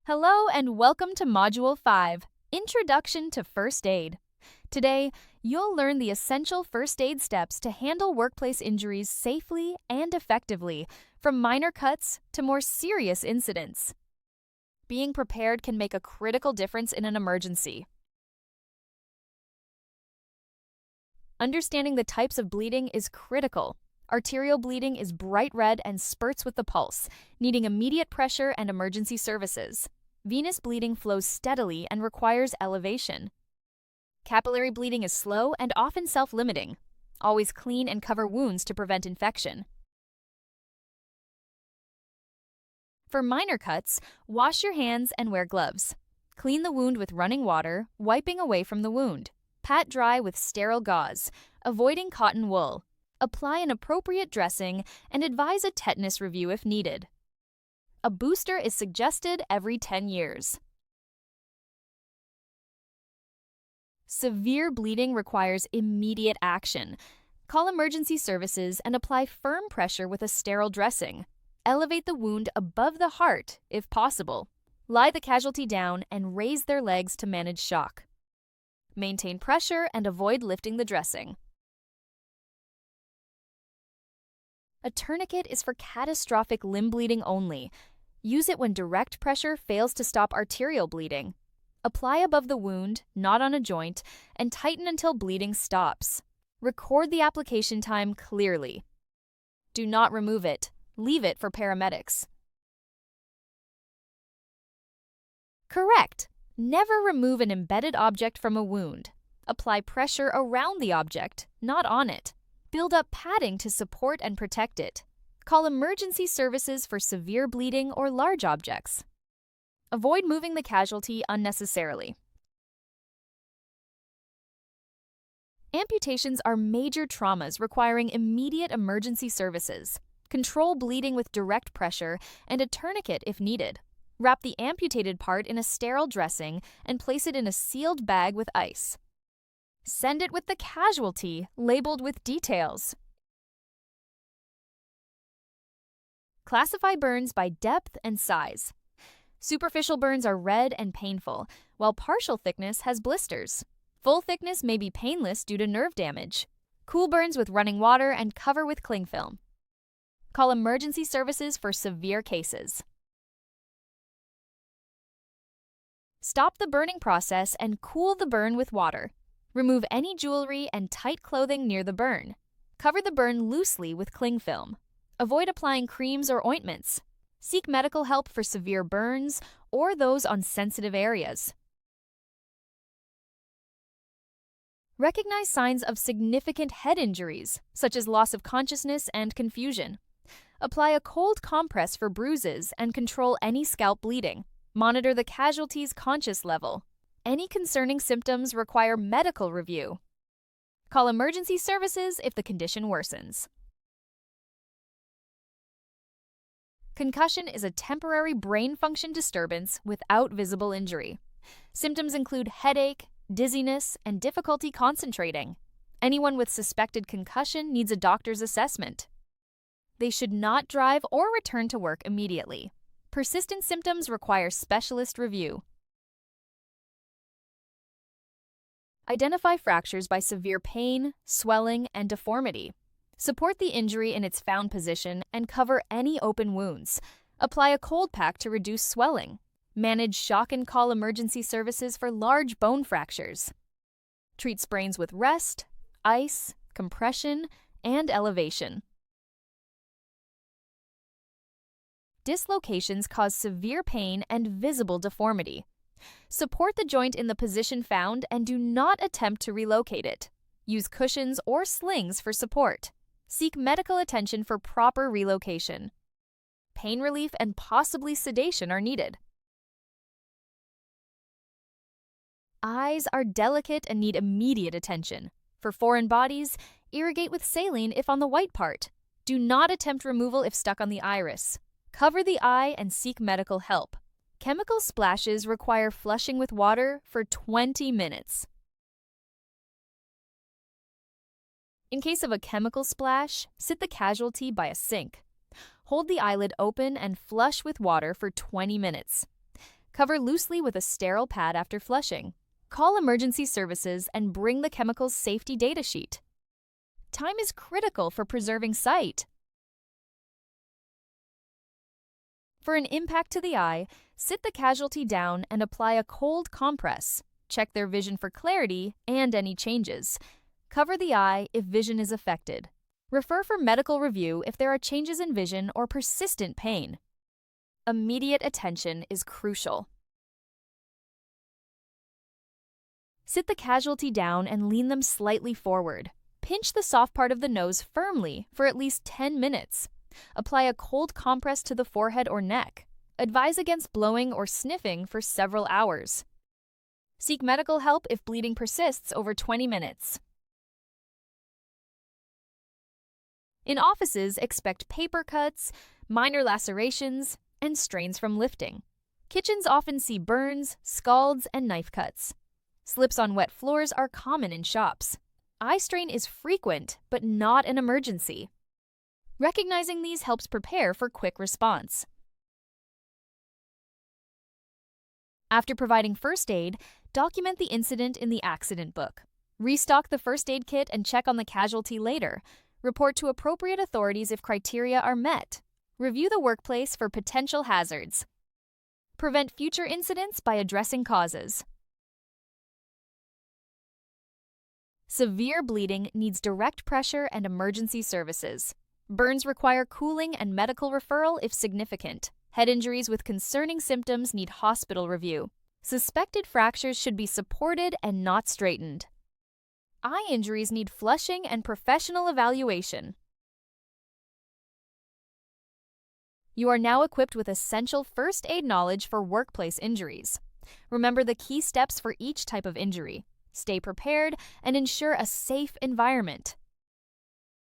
Hello and welcome to Module 5, Introduction to First Aid. Today, you'll learn the essential first aid steps to handle workplace injuries safely and effectively, from minor cuts to more serious incidents. Being prepared can make a critical difference in an emergency. Understanding the types of bleeding is critical. Arterial bleeding is bright red and spurts with the pulse, needing immediate pressure and emergency services. Venous bleeding flows steadily and requires elevation. Capillary bleeding is slow and often self-limiting. Always clean and cover wounds to prevent infection. For minor cuts, wash your hands and wear gloves. Clean the wound with running water, wiping away from the wound. Pat dry with sterile gauze, avoiding cotton wool. Apply an appropriate dressing and advise a tetanus review if needed. A booster is suggested every 10 years. Severe bleeding requires immediate action. Call emergency services and apply firm pressure with a sterile dressing. Elevate the wound above the heart, if possible. Lie the casualty down and raise their legs to manage shock. Maintain pressure and avoid lifting the dressing. A tourniquet is for catastrophic limb bleeding only. Use it when direct pressure fails to stop arterial bleeding. Apply above the wound, not on a joint, and tighten until bleeding stops. Record the application time clearly. Do not remove it. Leave it for paramedics. Correct. Never remove an embedded object from a wound. Apply pressure around the object, not on it. Build up padding to support and protect it. Call emergency services for severe bleeding or large objects. Avoid moving the casualty unnecessarily. Amputations are major traumas requiring immediate emergency services. Control bleeding with direct pressure and a tourniquet if needed. Wrap the amputated part in a sterile dressing and place it in a sealed bag with ice. Send it with the casualty labeled with details. Classify burns by depth and size. Superficial burns are red and painful, while partial thickness has blisters. Full thickness may be painless due to nerve damage. Cool burns with running water and cover with cling film. Call emergency services for severe cases. Stop the burning process and cool the burn with water. Remove any jewelry and tight clothing near the burn. Cover the burn loosely with cling film. Avoid applying creams or ointments. Seek medical help for severe burns or those on sensitive areas. Recognize signs of significant head injuries, such as loss of consciousness and confusion. Apply a cold compress for bruises and control any scalp bleeding. Monitor the casualty's conscious level. Any concerning symptoms require medical review. Call emergency services if the condition worsens. Concussion is a temporary brain function disturbance without visible injury. Symptoms include headache, dizziness, and difficulty concentrating. Anyone with suspected concussion needs a doctor's assessment. They should not drive or return to work immediately. Persistent symptoms require specialist review. Identify fractures by severe pain, swelling, and deformity. Support the injury in its found position and cover any open wounds. Apply a cold pack to reduce swelling. Manage shock and call emergency services for large bone fractures. Treat sprains with rest, ice, compression, and elevation. Dislocations cause severe pain and visible deformity. Support the joint in the position found and do not attempt to relocate it. Use cushions or slings for support. Seek medical attention for proper relocation. Pain relief and possibly sedation are needed. Eyes are delicate and need immediate attention. For foreign bodies, irrigate with saline if on the white part. Do not attempt removal if stuck on the iris. Cover the eye and seek medical help. Chemical splashes require flushing with water for 20 minutes. In case of a chemical splash, sit the casualty by a sink. Hold the eyelid open and flush with water for 20 minutes. Cover loosely with a sterile pad after flushing. Call emergency services and bring the chemical's safety data sheet. Time is critical for preserving sight. For an impact to the eye, sit the casualty down and apply a cold compress. Check their vision for clarity and any changes. Cover the eye if vision is affected. Refer for medical review if there are changes in vision or persistent pain. Immediate attention is crucial. Sit the casualty down and lean them slightly forward. Pinch the soft part of the nose firmly for at least 10 minutes. Apply a cold compress to the forehead or neck. Advise against blowing or sniffing for several hours. Seek medical help if bleeding persists over 20 minutes. In offices, expect paper cuts, minor lacerations, and strains from lifting. Kitchens often see burns, scalds, and knife cuts. Slips on wet floors are common in shops. Eye strain is frequent, but not an emergency. Recognizing these helps prepare for quick response. After providing first aid, document the incident in the accident book. Restock the first aid kit and check on the casualty later. Report to appropriate authorities if criteria are met. Review the workplace for potential hazards. Prevent future incidents by addressing causes. Severe bleeding needs direct pressure and emergency services. Burns require cooling and medical referral if significant. Head injuries with concerning symptoms need hospital review. Suspected fractures should be supported and not straightened. Eye injuries need flushing and professional evaluation. You are now equipped with essential first aid knowledge for workplace injuries. Remember the key steps for each type of injury. Stay prepared and ensure a safe environment.